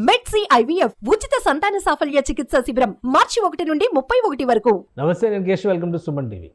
మెడ్సీ IVF ఉచిత సంతాన సాఫల్య చికిత్స శిబిరం మార్చి 1 నుండి 31 వరకు. నమస్తే, నేను Keshav. Welcome to Suman TV.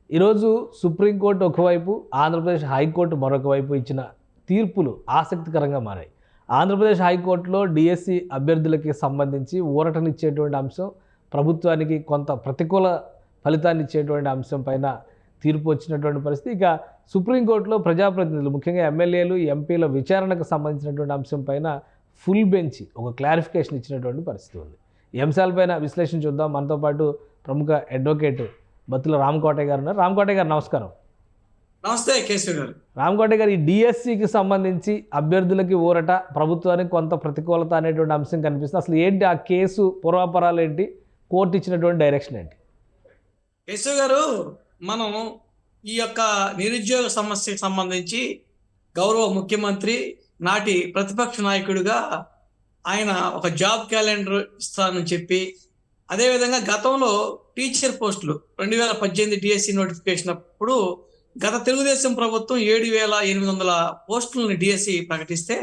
ఈరోజు సుప్రీంకోర్టు ఒకవైపు, ఆంధ్రప్రదేశ్ హైకోర్టు మరొక వైపు ఇచ్చిన తీర్పులు ఆసక్తికరంగా మారాయి. ఆంధ్రప్రదేశ్ హైకోర్టులో డిఎస్సి అభ్యర్థులకి సంబంధించి ఊరటనిచ్చేటువంటి అంశం, ప్రభుత్వానికి కొంత ప్రతికూల ఫలితాన్ని ఇచ్చేటువంటి అంశం పైన తీర్పు వచ్చినటువంటి పరిస్థితి. ఇక సుప్రీంకోర్టులో ప్రజాప్రతినిధులు, ముఖ్యంగా ఎమ్మెల్యేలు, ఎంపీల విచారణకు సంబంధించినటువంటి అంశం పైన ఫుల్ బెంచ్ ఒక క్లారిఫికేషన్ ఇచ్చినటువంటి పరిస్థితి ఉంది. ఈ అంశాలపైన విశ్లేషణ చూద్దాం. మనతో పాటు ప్రముఖ అడ్వకేట్ బత్తుల రామకోటయ్య గారు ఉన్నారు. రామకోటయ్య గారు నమస్కారం. నమస్తే కేశవ్ గారు. రామకోటయ్య గారు, ఈ డిఎస్సికి సంబంధించి అభ్యర్థులకి ఊరట, ప్రభుత్వానికి కొంత ప్రతికూలత అనేటువంటి అంశం కనిపిస్తుంది. అసలు ఏంటి ఆ కేసు పూర్వాపరాలు ఏంటి, కోర్టు ఇచ్చినటువంటి డైరెక్షన్ ఏంటి? కేశవ్ గారు, మనం ఈ యొక్క నిరుద్యోగ సమస్యకు సంబంధించి గౌరవ ముఖ్యమంత్రి, నాటి ప్రతిపక్ష నాయకుడిగా ఆయన ఒక జాబ్ క్యాలెండర్ ఇస్తానని చెప్పి, అదేవిధంగా గతంలో టీచర్ పోస్టులు 2018 డిఎస్సి నోటిఫికేషన్ అప్పుడు గత తెలుగుదేశం ప్రభుత్వం 7,800 పోస్టులను డిఎస్సి ప్రకటిస్తే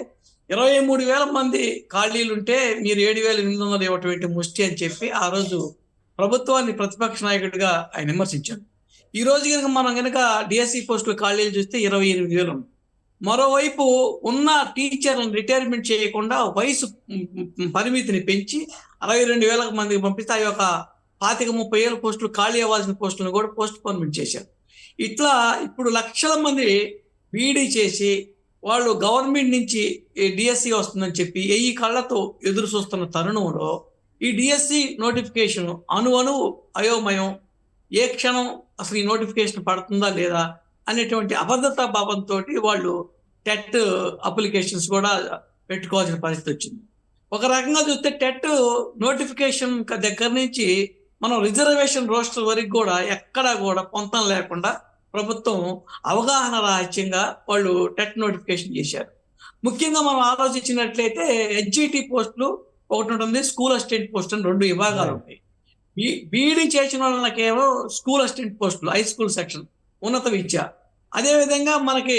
23,000 మంది ఖాళీలుంటే మీరు 7,800 ఇవ్వటం ఏంటి ముష్టి అని చెప్పి ఆ రోజు ప్రభుత్వాన్ని ప్రతిపక్ష నాయకుడిగా ఆయన విమర్శించారు. ఈ రోజు కనుక మనం కనుక డిఎస్సి పోస్టులు ఖాళీలు చూస్తే 28,000 ఉంది. మరోవైపు ఉన్న టీచర్లను రిటైర్మెంట్ చేయకుండా వయసు పరిమితిని పెంచి 62,000 మందికి పంపిస్తే ఆ యొక్క 25-30 పోస్టులు ఖాళీ అవ్వాల్సిన పోస్టులను కూడా పోస్ట్ పోన్మెంట్ చేశారు. ఇట్లా ఇప్పుడు లక్షల మంది బీడీ చేసి వాళ్ళు గవర్నమెంట్ నుంచి డిఎస్సి వస్తుందని చెప్పి ఈ కళ్ళతో ఎదురు చూస్తున్న తరుణంలో ఈ డిఎస్సి నోటిఫికేషన్ అణువు అయోమయం, ఏ క్షణం అసలు ఈ నోటిఫికేషన్ పడుతుందా లేదా అనేటువంటి అభద్రతా భావంతో వాళ్ళు టెట్ అప్లికేషన్స్ కూడా పెట్టుకోవాల్సిన పరిస్థితి వచ్చింది. ఒక రకంగా చూస్తే టెట్ నోటిఫికేషన్ దగ్గర నుంచి మనం రిజర్వేషన్ రోస్టర్ వరకు కూడా ఎక్కడా కూడా పొంతం లేకుండా ప్రభుత్వం అవగాహన రాహిత్యంగా వాళ్ళు టెట్ నోటిఫికేషన్ చేశారు. ముఖ్యంగా మనం ఆలోచించినట్లయితే హెచ్జిటి పోస్టులు ఒకటి ఉంటుంది, స్కూల్ అసిస్టెంట్ పోస్ట్ అని 2 విభాగాలు ఉంటాయి. బీఈడీ చేసిన వాళ్ళకేమో స్కూల్ అసిస్టెంట్ పోస్టులు, హై స్కూల్ సెక్షన్, ఉన్నత విద్య. అదేవిధంగా మనకి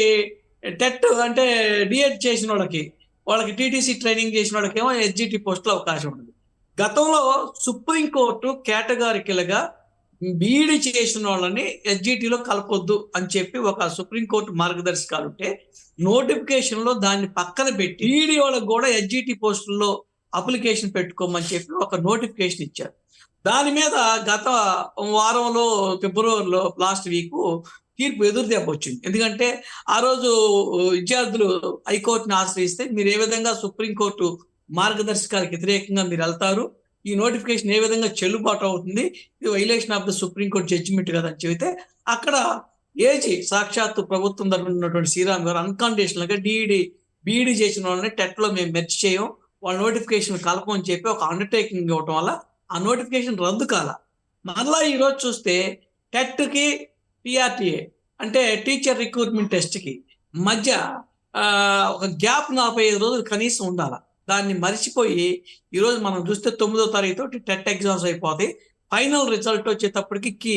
టెట్ అంటే డిఎడ్ చేసిన వాళ్ళకి టీటీసీ ట్రైనింగ్ చేసిన వాళ్ళకేమో హెచ్జిటి పోస్టులు అవకాశం ఉంటుంది. గతంలో సుప్రీంకోర్టు కేటగారికలుగా బీఈడీ చేసిన వాళ్ళని హెచ్జిటిలో కలపొద్దు అని చెప్పి ఒక సుప్రీంకోర్టు మార్గదర్శకాలు ఉంటే, నోటిఫికేషన్లో దాన్ని పక్కన పెట్టి బీఈడీ వాళ్ళకి కూడా హెచ్జిటి పోస్టుల్లో అప్లికేషన్ పెట్టుకోమని చెప్పి ఒక నోటిఫికేషన్ ఇచ్చారు. దాని మీద గత వారంలో, ఫిబ్రవరిలో లాస్ట్ వీక్ తీర్పు ఎదురుదెబ్బ వచ్చింది. ఎందుకంటే ఆ రోజు విద్యార్థులు హైకోర్టుని ఆశ్రయిస్తే మీరు ఏ విధంగా సుప్రీంకోర్టు మార్గదర్శకాలకు వ్యతిరేకంగా మీరు వెళ్తారు, ఈ నోటిఫికేషన్ ఏ విధంగా చెల్లుబాటు అవుతుంది, ఇది violation of the Supreme Court judgment కదా అని చెబితే, అక్కడ ఏజీ సాక్షాత్తు ప్రభుత్వం తరఫున ఉన్నటువంటి శ్రీరామ్ గారు అన్కండిషనల్గా బీఈడీ చేసిన వాళ్ళని టెట్లో మేము మెర్జ్ చేయం, వాళ్ళ నోటిఫికేషన్ కలపమని చెప్పి ఒక అండర్టేకింగ్ ఇవ్వటం వల్ల ఆ నోటిఫికేషన్ రద్దు కాల. మళ్ళా ఈరోజు చూస్తే టెట్కి టీఆర్టీఏ అంటే టీచర్ రిక్రూట్మెంట్ టెస్ట్కి మధ్య ఒక గ్యాప్ 45 రోజులు కనీసం ఉండాలి. దాన్ని మర్చిపోయి ఈరోజు మనం చూస్తే 9వ తారీఖుతో టెట్ ఎగ్జామ్స్ అయిపోతాయి. ఫైనల్ రిజల్ట్ వచ్చేటప్పటికి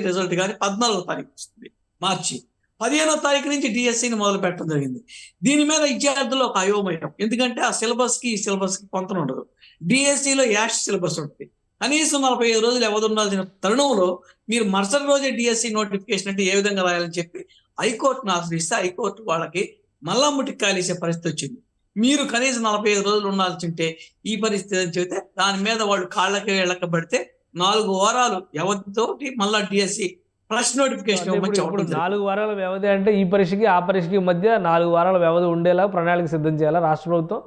రిజల్ట్ కానీ 14వ తారీఖు వస్తుంది, మార్చి 15వ తారీఖు నుంచి డిఎస్సిని మొదలు పెట్టడం జరిగింది. దీని మీద విద్యార్థులు ఒక అయోమయం. ఎందుకంటే ఆ సిలబస్కి ఈ సిలబస్కి పొంతన ఉండదు. డిఎస్సిలో యాష్ సిలబస్ ఉంటుంది. కనీసం 45 రోజులు వ్యవధి ఉండాల్సిన తరుణంలో మీరు మరుసటి రోజే డిఎస్సి నోటిఫికేషన్ అంటే ఏ విధంగా రాయాలని చెప్పి హైకోర్టును ఆశ్రయిస్తే హైకోర్టు వాళ్ళకి మళ్ళా ముటిక్కాయలేసే పరిస్థితి వచ్చింది. మీరు కనీసం 45 రోజులు ఉండాల్సి ఉంటే ఈ పరిస్థితి అని చెబితే దాని మీద వాళ్ళు కాళ్ళకి వెళ్ళకబడితే 4 వారాలు వ్యవధితో మళ్ళా డిఎస్సి ఫ్రెష్ నోటిఫికేషన్ 4 వారాల వ్యవధి అంటే ఈ పరీక్షకి ఆ పరీక్షకి మధ్య 4 వారాల వ్యవధి ఉండేలా ప్రణాళిక సిద్ధం చేయాలా రాష్ట్ర ప్రభుత్వం?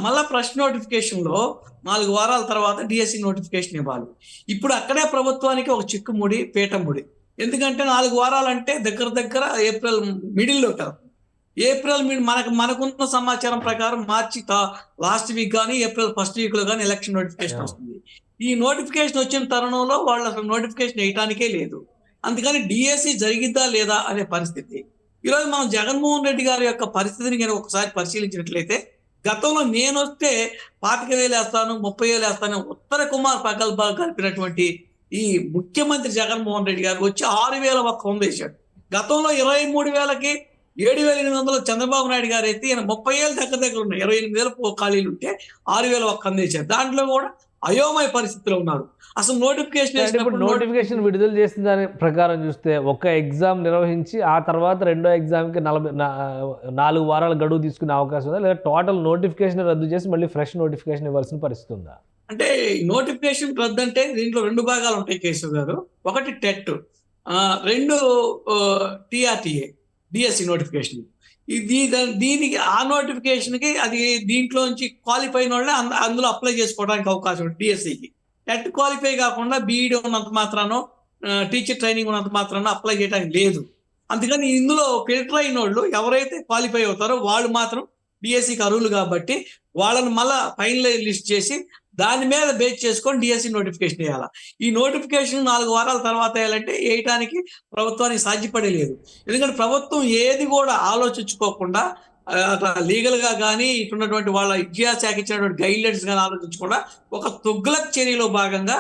మళ్ళా ఫ్రెష్ నోటిఫికేషన్ లో 4 వారాల తర్వాత డిఎస్సి నోటిఫికేషన్ ఇవ్వాలి. ఇప్పుడు అక్కడే ప్రభుత్వానికి ఒక చిక్కుముడి, పీఠముడి. ఎందుకంటే 4 వారాలంటే దగ్గర ఏప్రిల్ మిడిల్లో కదా. ఏప్రిల్ మనకున్న సమాచారం ప్రకారం మార్చి లాస్ట్ వీక్ కానీ ఏప్రిల్ ఫస్ట్ వీక్ లో కానీ ఎలక్షన్ నోటిఫికేషన్ వస్తుంది. ఈ నోటిఫికేషన్ వచ్చిన తరుణంలో వాళ్ళు అసలు నోటిఫికేషన్ వేయటానికే లేదు. అందుకని డిఎస్సి జరిగిద్దా లేదా అనే పరిస్థితి. ఈరోజు మనం జగన్మోహన్ రెడ్డి గారి యొక్క పరిస్థితిని కనుక ఒకసారి పరిశీలించినట్లయితే, గతంలో నేను వస్తే 25,000 వేస్తాను, 30,000 వేస్తాను ఉత్తర కుమార్ ప్రగల్భాలు కలిపినటువంటి ఈ ముఖ్యమంత్రి జగన్మోహన్ రెడ్డి గారు వచ్చి 6,000 ఒక్క వేశాడు. గతంలో 23,000కి 7,800 చంద్రబాబు నాయుడు గారు అయితే ఈయన 30,000 దగ్గర ఉన్నాయి. 28,000 ఖాళీలు ఉంటే 6,000 ఒక్క అందించారు. దాంట్లో కూడా అయోమయ పరిస్థితిలో ఉన్నారు. అసలు నోటిఫికేషన్ అంటే ఇప్పుడు నోటిఫికేషన్ విడుదల చేసిన దాని ప్రకారం చూస్తే ఒక ఎగ్జామ్ నిర్వహించి ఆ తర్వాత రెండో ఎగ్జామ్కి 4 వారాల గడువు తీసుకునే అవకాశం ఉందా, లేదా టోటల్ నోటిఫికేషన్ రద్దు చేసి మళ్ళీ ఫ్రెష్ నోటిఫికేషన్ ఇవ్వాల్సిన పరిస్థితి ఉందా? అంటే నోటిఫికేషన్ రద్దు అంటే దీంట్లో 2 భాగాలు ఉంటాయి కేశవ్ గారు. ఒకటి టెట్, 2 టిఆర్టీఏ డిఎస్సి నోటిఫికేషన్. దీనికి ఆ నోటిఫికేషన్కి అది దీంట్లోంచి క్వాలిఫై అయిన వాళ్ళే అందులో అప్లై చేసుకోవడానికి అవకాశం ఉంది. డిఎస్సికి టెట్ క్వాలిఫై కాకుండా బీఈడి ఉన్నంత మాత్రానో టీచర్ ట్రైనింగ్ ఉన్నంత మాత్రానో అప్లై చేయడానికి లేదు. అందుకని ఇందులో ఫిల్టర్ అయిన వాళ్ళు ఎవరైతే క్వాలిఫై అవుతారో వాళ్ళు మాత్రం డిఎస్సికి అర్హులు కాబట్టి వాళ్ళని మళ్ళా ఫైనల్ లిస్ట్ చేసి దాని మీద బేస్ చేసుకొని డిఎస్సి నోటిఫికేషన్ వేయాలి. ఈ నోటిఫికేషన్ 4 వారాల తర్వాత వేయాలంటే వేయటానికి ప్రభుత్వానికి సాధ్యపడే లేదు. ఎందుకంటే ప్రభుత్వం ఏది కూడా ఆలోచించుకోకుండా లీగల్ గా కానీ ఇటున్నటువంటి వాళ్ళ విద్యాశాఖ ఇచ్చినటువంటి గైడ్ లైన్స్ కానీ ఆలోచించకుండా ఒక తొగ్గులక్ చర్యలో భాగంగా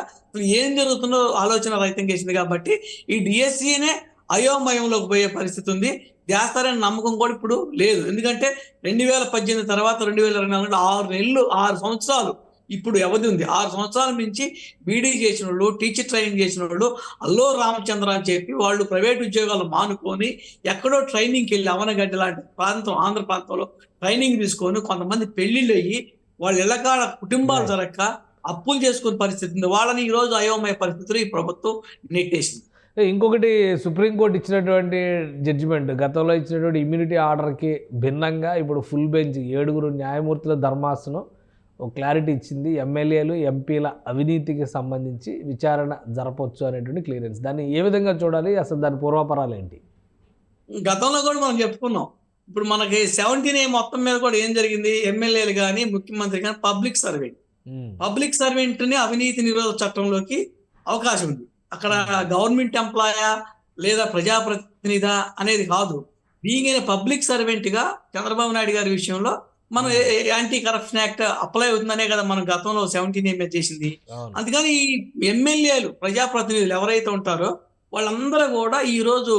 ఏం జరుగుతుందో ఆలోచన రహితం చేసింది కాబట్టి ఈ డిఎస్సినే అయోమయంలోకి పోయే పరిస్థితి ఉంది. చేస్తారనే నమ్మకం కూడా ఇప్పుడు లేదు. ఎందుకంటే 2018 తర్వాత 2024 6 సంవత్సరాలు ఇప్పుడు వ్యవధి ఉంది. 6 సంవత్సరాల నుంచి బీడీ చేసిన వాళ్ళు, టీచర్ ట్రైనింగ్ చేసిన వాళ్ళు అల్లో రామచంద్ర అని చెప్పి వాళ్ళు ప్రైవేట్ ఉద్యోగాలు మానుకొని ఎక్కడో ట్రైనింగ్కి వెళ్ళి అవనగడ్డ లాంటి ప్రాంతం ఆంధ్ర ప్రాంతంలో ట్రైనింగ్ తీసుకొని కొంతమంది పెళ్లిళ్ళు అయ్యి వాళ్ళ ఇళ్ళకాడ కుటుంబాలు జరగక అప్పులు చేసుకునే పరిస్థితి ఉంది. వాళ్ళని ఈ రోజు అయోమయ పరిస్థితులు ఈ ప్రభుత్వం నెట్టేసింది. ఇంకొకటి, సుప్రీంకోర్టు ఇచ్చినటువంటి జడ్జిమెంట్, గతంలో ఇచ్చినటువంటి ఇమ్యూనిటీ ఆర్డర్కి భిన్నంగా ఇప్పుడు ఫుల్ బెంచ్ 7 న్యాయమూర్తుల ధర్మాసనం ఒక క్లారిటీ ఇచ్చింది. ఎమ్మెల్యేలు ఎంపీల అవినీతికి సంబంధించి విచారణ జరపవచ్చు అనేటువంటి క్లియరెన్స్. దాన్ని ఏ విధంగా చూడాలి, అసలు దాని పూర్వాపరాలు ఏంటి? గతంలో కూడా మనం చెప్పుకున్నాం. ఇప్పుడు మనకి 17A మొత్తం మీద కూడా ఏం జరిగింది, ఎమ్మెల్యేలు కానీ ముఖ్యమంత్రి కానీ పబ్లిక్ సర్వెంట్ని అవినీతి నిరోధక చట్టంలోకి అవకాశం ఉంది. అక్కడ గవర్నమెంట్ ఎంప్లాయా లేదా ప్రజాప్రతినిధా అనేది కాదు. బీయింగ్ ఏ పబ్లిక్ సర్వెంట్ గా చంద్రబాబు నాయుడు గారి విషయంలో మనం యాంటీ కరప్షన్ యాక్ట్ అప్లై అవుతుందనే కదా మనం గతంలో 17A చేసింది. అందుకని ఈ ఎమ్మెల్యేలు ప్రజాప్రతినిధులు ఎవరైతే ఉంటారో వాళ్ళందరూ కూడా ఈ రోజు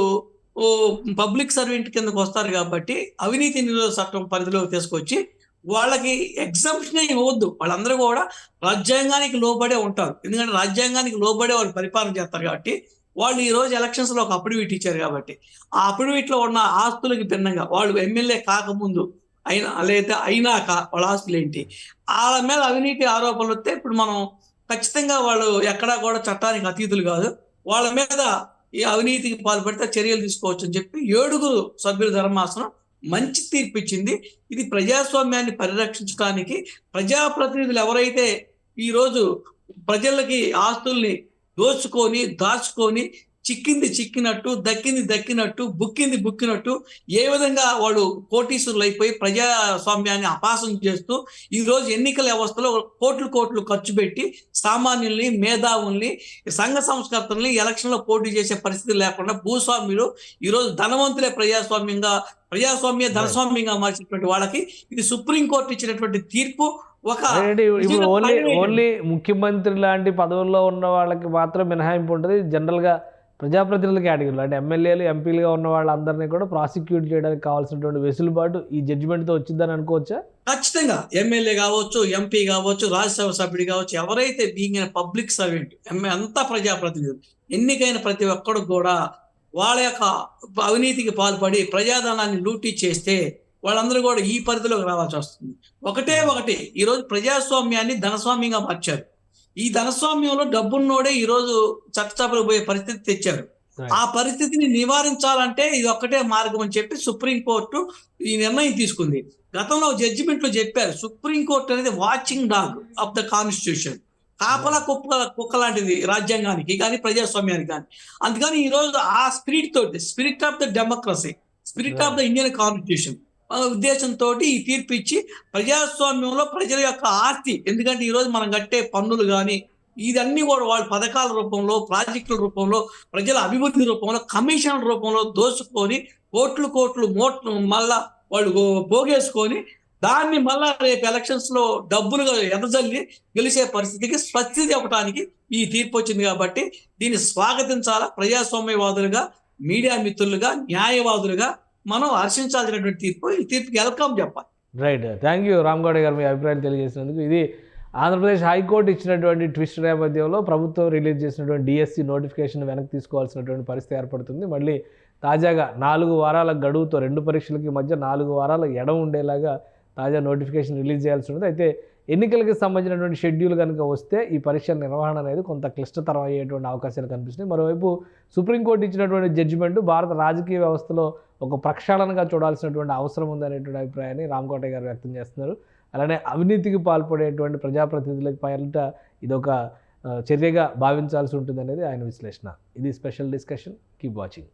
పబ్లిక్ సర్వెంట్ కిందకు వస్తారు కాబట్టి అవినీతి నిరోధక చట్టం పరిధిలోకి తీసుకొచ్చి వాళ్ళకి ఎగ్జంప్షన్ ఇవ్వద్దు. వాళ్ళందరూ కూడా రాజ్యాంగానికి లోబడే ఉంటారు. ఎందుకంటే రాజ్యాంగానికి లోబడే వాళ్ళు పరిపాలన చేస్తారు కాబట్టి వాళ్ళు ఈ రోజు ఎలక్షన్స్ లో ఒక అఫిడవిట్ ఇచ్చారు కాబట్టి ఆ అఫిడవిట్ లో ఉన్న ఆస్తులకి భిన్నంగా వాళ్ళు ఎమ్మెల్యే కాకముందు లేదా అయినాక వాళ్ళ ఆస్తులు ఏంటి, వాళ్ళ మీద అవినీతి ఆరోపణలు వస్తే ఇప్పుడు మనం ఖచ్చితంగా వాళ్ళు ఎక్కడా కూడా చట్టానికి అతీతులు కాదు, వాళ్ళ మీద ఈ అవినీతికి పాల్పడితే చర్యలు తీసుకోవచ్చు అని చెప్పి 7 సభ్యుల ధర్మాసనం మంచి తీర్పు ఇచ్చింది. ఇది ప్రజాస్వామ్యాన్ని పరిరక్షించడానికి ప్రజాప్రతినిధులు ఎవరైతే ఈరోజు ప్రజలకి ఆస్తుల్ని దాచుకొని చిక్కింది చిక్కినట్టు, దక్కినట్టు, బుక్కినట్టు ఏ విధంగా వాళ్ళు కోటీశ్వరులు అయిపోయి ప్రజాస్వామ్యాన్ని అపాసం చేస్తూ ఈ రోజు ఎన్నికల వ్యవస్థలో కోట్లు ఖర్చు పెట్టి సామాన్యుల్ని, మేధావుల్ని, సంఘ సంస్కర్తల్ని ఎలక్షన్లో పోటీ చేసే పరిస్థితి లేకుండా భూస్వామ్యులు ఈరోజు ధనవంతులే ధనస్వామ్యంగా మార్చినటువంటి వాళ్ళకి ఇది సుప్రీంకోర్టు ఇచ్చినటువంటి తీర్పు. ఓన్లీ ముఖ్యమంత్రి లాంటి పదవుల్లో ఉన్న వాళ్ళకి మాత్రం మినహాయింపు ఉంటుంది. జనరల్గా ప్రజాప్రతినిధుల కేటగిరీలో అంటే ఎమ్మెల్యేలు, ఎంపీలుగా ఉన్న వాళ్ళందరినీ కూడా ప్రాసిక్యూట్ చేయడానికి కావాల్సినటువంటి వెసులుబాటు ఈ జడ్జిమెంట్తో వచ్చిందని అనుకోవచ్చా? ఖచ్చితంగా ఎమ్మెల్యే కావచ్చు, ఎంపీ కావచ్చు, రాజ్యసభ సభ్యుడు కావచ్చు, ఎవరైతే బీయింగ్ పబ్లిక్ సర్వెంట్ అంతా ప్రజాప్రతినిధులు ఎన్నికైన ప్రతి ఒక్కడు కూడా వాళ్ళ యొక్క అవినీతికి పాల్పడి ప్రజాధనాన్ని లూటీ చేస్తే వాళ్ళందరూ కూడా ఈ పరిధిలోకి రావాల్సి వస్తుంది. ఒకటి ఈరోజు ప్రజాస్వామ్యాన్ని ధనస్వామ్యంగా మార్చారు. ఈ ధనస్వామ్యంలో డబ్బున్నోడే ఈరోజు చట్టసభలకు పోయే పరిస్థితి తెచ్చారు. ఆ పరిస్థితిని నివారించాలంటే ఇది ఒక్కటే మార్గం అని చెప్పి సుప్రీంకోర్టు ఈ నిర్ణయం తీసుకుంది. గతంలో జడ్జిమెంట్ లో చెప్పారు, సుప్రీంకోర్టు అనేది watching dog of the constitution, కాపలా కుక్క లాంటిది రాజ్యాంగానికి కానీ ప్రజాస్వామ్యానికి కానీ. అందుకని ఈ రోజు ఆ spirit of the democracy, spirit of the Indian constitution ఉద్దేశంతో ఈ తీర్పు ఇచ్చి ప్రజాస్వామ్యంలో ప్రజల యొక్క ఆస్తి, ఎందుకంటే ఈ రోజు మనం కట్టే పన్నులు కానీ ఇదన్నీ కూడా వాళ్ళ పథకాల రూపంలో, ప్రాజెక్టుల రూపంలో, ప్రజల అభివృద్ధి రూపంలో, కమిషన్ల రూపంలో దోచుకొని కోట్లు మళ్ళా వాళ్ళు పోగేసుకొని దాన్ని మళ్ళా రేపు ఎలక్షన్స్ లో డబ్బులుగా ఎదజల్లి గెలిచే పరిస్థితికి స్వస్తి చెప్పడానికి ఈ తీర్పు వచ్చింది. కాబట్టి దీన్ని స్వాగతించాలా. ప్రజాస్వామ్యవాదులుగా, మీడియా మిత్రులుగా, న్యాయవాదులుగా మనం హర్షించాల్సినటువంటి తీర్పు. ఈ తీర్పుకి వెల్కమ్ చెప్పాలి. రైట్. థ్యాంక్ యూ రామగౌడ గారు మీ అభిప్రాయాలు తెలియజేసినందుకు. ఇది ఆంధ్రప్రదేశ్ హైకోర్టు ఇచ్చినటువంటి ట్విస్ట్ నేపథ్యంలో ప్రభుత్వం రిలీజ్ చేసినటువంటి డిఎస్సి నోటిఫికేషన్ వెనక్కి తీసుకోవాల్సినటువంటి పరిస్థితి ఏర్పడుతుంది. మళ్ళీ తాజాగా 4 వారాల గడువుతో 2 పరీక్షలకి మధ్య 4 వారాల ఎడం ఉండేలాగా తాజా నోటిఫికేషన్ రిలీజ్ చేయాల్సి ఉంటుంది. అయితే ఎన్నికలకి సంబంధించినటువంటి షెడ్యూల్ కనుక వస్తే ఈ పరీక్షల నిర్వహణ అనేది కొంత క్లిష్టతరం అయ్యేటువంటి అవకాశాలు కనిపిస్తున్నాయి. మరోవైపు సుప్రీంకోర్టు ఇచ్చినటువంటి జడ్జిమెంట్ భారత రాజకీయ వ్యవస్థలో ఒక ప్రక్షాళనగా చూడాల్సినటువంటి అవసరం ఉందనేటువంటి అభిప్రాయాన్ని రామకోటయ్య గారు వ్యక్తం చేస్తున్నారు. అలానే అవినీతికి పాల్పడేటువంటి ప్రజాప్రతినిధులకి పైన ఇదొక చర్యగా భావించాల్సి ఉంటుందనేది ఆయన విశ్లేషణ. ఇది స్పెషల్ డిస్కషన్. Keep watching.